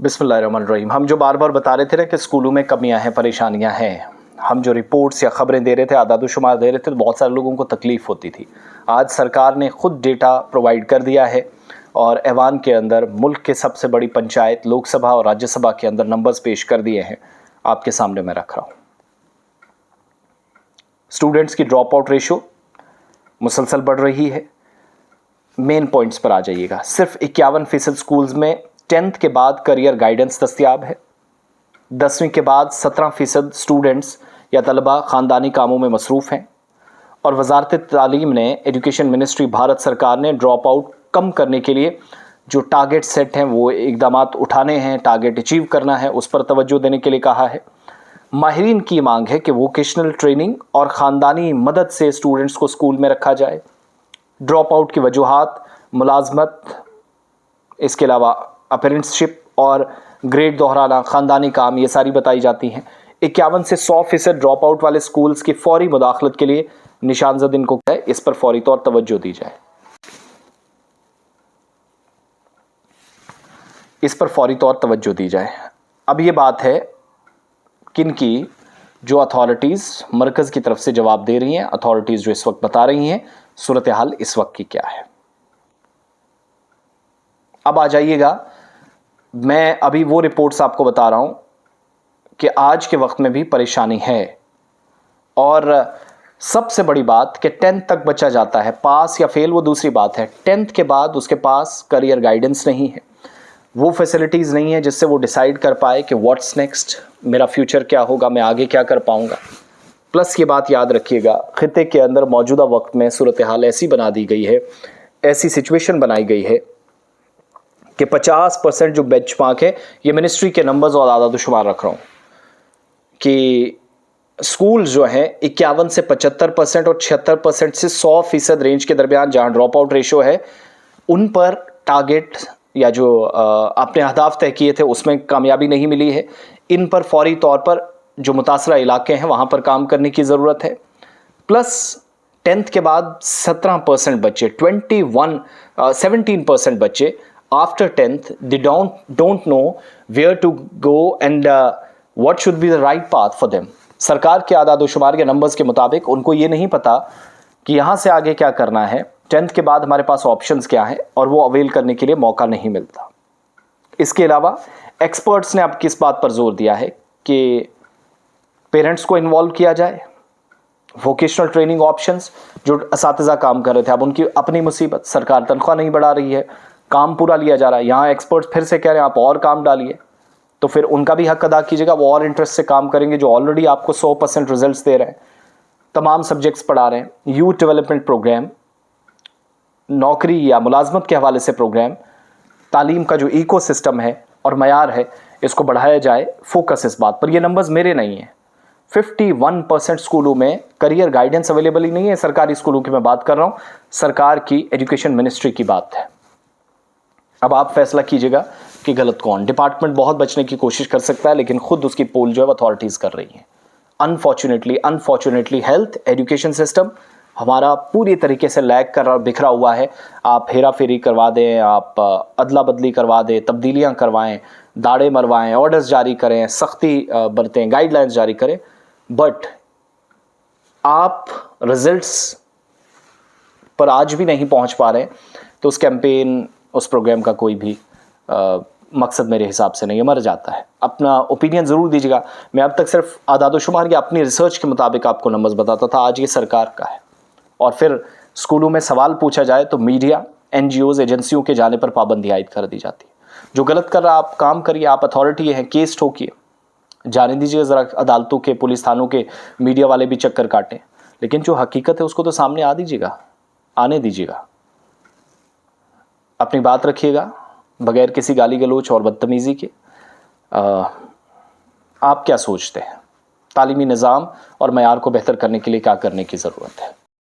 बिस्मिल्लाहिर्रहमानिर्रहीम। हम जो बार बार बता रहे थे ना कि स्कूलों में कमियां हैं, परेशानियां हैं, हम जो रिपोर्ट्स या खबरें दे रहे थे, आदाद-ओ-शुमार दे रहे थे, तो बहुत सारे लोगों को तकलीफ़ होती थी। आज सरकार ने ख़ुद डेटा प्रोवाइड कर दिया है और ऐवान के अंदर मुल्क के सबसे बड़ी पंचायत, लोकसभा और राज्यसभा के अंदर नंबर्स पेश कर दिए हैं, आपके सामने मैं रख रहा हूँ। स्टूडेंट्स की ड्रॉप आउट रेशो मुसलसल बढ़ रही है। मेन पॉइंट्स पर आ जाइएगा। सिर्फ 51% स्कूल्स में 10th के बाद करियर गाइडेंस दस्तियाब है। 10वीं के बाद 17% स्टूडेंट्स या तलबा ख़ानदानी कामों में मसरूफ़ हैं। और वजारत तालीम ने, एजुकेशन मिनिस्ट्री भारत सरकार ने ड्रॉप आउट कम करने के लिए जो टारगेट सेट हैं वो इक़दामात उठाने हैं, टारगेट अचीव करना है, उस पर तवज्जो देने के लिए कहा है। माहिरीन की मांग है कि वोकेशनल ट्रेनिंग और ख़ानदानी मदद से स्टूडेंट्स को स्कूल में रखा जाए। ड्रॉप आउट की वजूहात मुलाजमत, इसके अलावा अपेरेंटशिप और ग्रेड दोहराना, ख़ानदानी काम, ये सारी बताई जाती हैं। 51 से 100% ड्रॉप आउट वाले स्कूल्स की फौरी मुदाखलत के लिए निशानज़द को है, इस पर फौरी तौर तवज्जो दी जाए। इस पर फौरी तौर तवज्जो दी जाए। अब ये बात है किन की, जो अथॉरिटीज़ मरकज़ की तरफ से जवाब दे रही हैं, अथॉरिटीज़ जो इस वक्त बता रही हैं सूरत हाल इस वक्त की क्या है। अब आ जाइएगा, मैं अभी वो रिपोर्ट्स आपको बता रहा हूं कि आज के वक्त में भी परेशानी है। और सबसे बड़ी बात कि 10th तक बच्चा जाता है, पास या फेल वो दूसरी बात है। 10th के बाद उसके पास करियर गाइडेंस नहीं है, वो फैसिलिटीज़ नहीं है जिससे वो डिसाइड कर पाए कि व्हाट्स नेक्स्ट, मेरा फ्यूचर क्या होगा, मैं आगे क्या कर पाऊंगा। प्लस ये बात याद रखिएगा, खिते के अंदर मौजूदा वक्त में सूरत हाल ऐसी बना दी गई है, ऐसी सिचुएशन बनाई गई है कि 50% जो बेंचमार्क है, ये मिनिस्ट्री के नंबर्स और आदाद-ओ-शुमार रख रहा हूँ कि स्कूल जो हैं 51 से 75% और 76% से 100% रेंज के दरमियान जहाँ ड्रॉप आउट रेशो है, उन पर टारगेट या जो आपने अहदाफ तय किए थे उसमें कामयाबी नहीं मिली है। इन पर फौरी तौर पर जो मुतासरा इलाके हैं वहाँ पर काम करने की ज़रूरत है। प्लस 10th के बाद 17% बच्चे, 17% बच्चे after 10th they don't know where to go and what should be the right path for them। सरकार के आदाद-ओ-शुमार के नंबर्स के मुताबिक उनको ये नहीं पता कि यहाँ से आगे क्या करना है, 10th के बाद हमारे पास ऑप्शंस क्या हैं, और वो अवेल करने के लिए मौका नहीं मिलता। इसके अलावा एक्सपर्ट्स ने अब किस बात पर जोर दिया है कि पेरेंट्स को इन्वॉल्व किया जाए। वोकेशनल ट्रेनिंग ऑप्शंस, जो असातिज़ा काम कर रहे थे, अब उनकी अपनी मुसीबत, सरकार तनख्वाह नहीं बढ़ा रही है, काम पूरा लिया जा रहा है। यहाँ एक्सपर्ट्स फिर से कह रहे हैं आप और काम डालिए, तो फिर उनका भी हक अदा कीजिएगा, वो और इंटरेस्ट से काम करेंगे जो ऑलरेडी आपको 100% रिजल्ट्स दे रहे हैं, तमाम सब्जेक्ट्स पढ़ा रहे हैं। यूथ डेवलपमेंट प्रोग्राम, नौकरी या मुलाजमत के हवाले से प्रोग्राम, तालीम का जो इको सिस्टम है और मयार है, इसको बढ़ाया जाए। फोकस इस बात पर, ये नंबर्स मेरे नहीं हैं। 51% स्कूलों में करियर गाइडेंस अवेलेबल ही नहीं है। सरकारी स्कूलों की मैं बात कर रहा हूँ, सरकार की एजुकेशन मिनिस्ट्री की बात है। अब आप फैसला कीजिएगा कि गलत कौन। डिपार्टमेंट बहुत बचने की कोशिश कर सकता है, लेकिन खुद उसकी पोल जो है अथॉरिटीज़ कर रही हैं। अनफॉर्चुनेटली हेल्थ एजुकेशन सिस्टम हमारा पूरी तरीके से लैग कर रहा, बिखरा हुआ है। आप हेरा फेरी करवा दें, आप अदला बदली करवा दें, तब्दीलियाँ करवाएं, दाड़े मरवाएं, ऑर्डर्स जारी करें, सख्ती बरतें, गाइडलाइंस जारी करें, बट आप रिजल्ट्स पर आज भी नहीं पहुंच पा रहे, तो उस कैंपेन, उस प्रोग्राम का कोई भी मकसद मेरे हिसाब से नहीं है, मर जाता है। अपना ओपिनियन ज़रूर दीजिएगा। मैं अब तक सिर्फ आदाद-ओ-शुमार या अपनी रिसर्च के मुताबिक आपको नंबर्स बताता था, आज ये सरकार का है। और फिर स्कूलों में सवाल पूछा जाए तो मीडिया, NGOs, एजेंसियों के जाने पर पाबंदी आयद कर दी जाती है। जो गलत कर रहा आप काम करिए, आप अथॉरिटी हैं, केस ठोकिए, जाने दीजिए ज़रा अदालतों के, पुलिस थानों के, मीडिया वाले भी चक्कर काटें, लेकिन जो हकीकत है उसको तो सामने आने दीजिएगा। अपनी बात रखिएगा बगैर किसी गाली गलोच और बदतमीज़ी के। आप क्या सोचते हैं, तालीमी निज़ाम और मयार को बेहतर करने के लिए क्या करने की ज़रूरत है?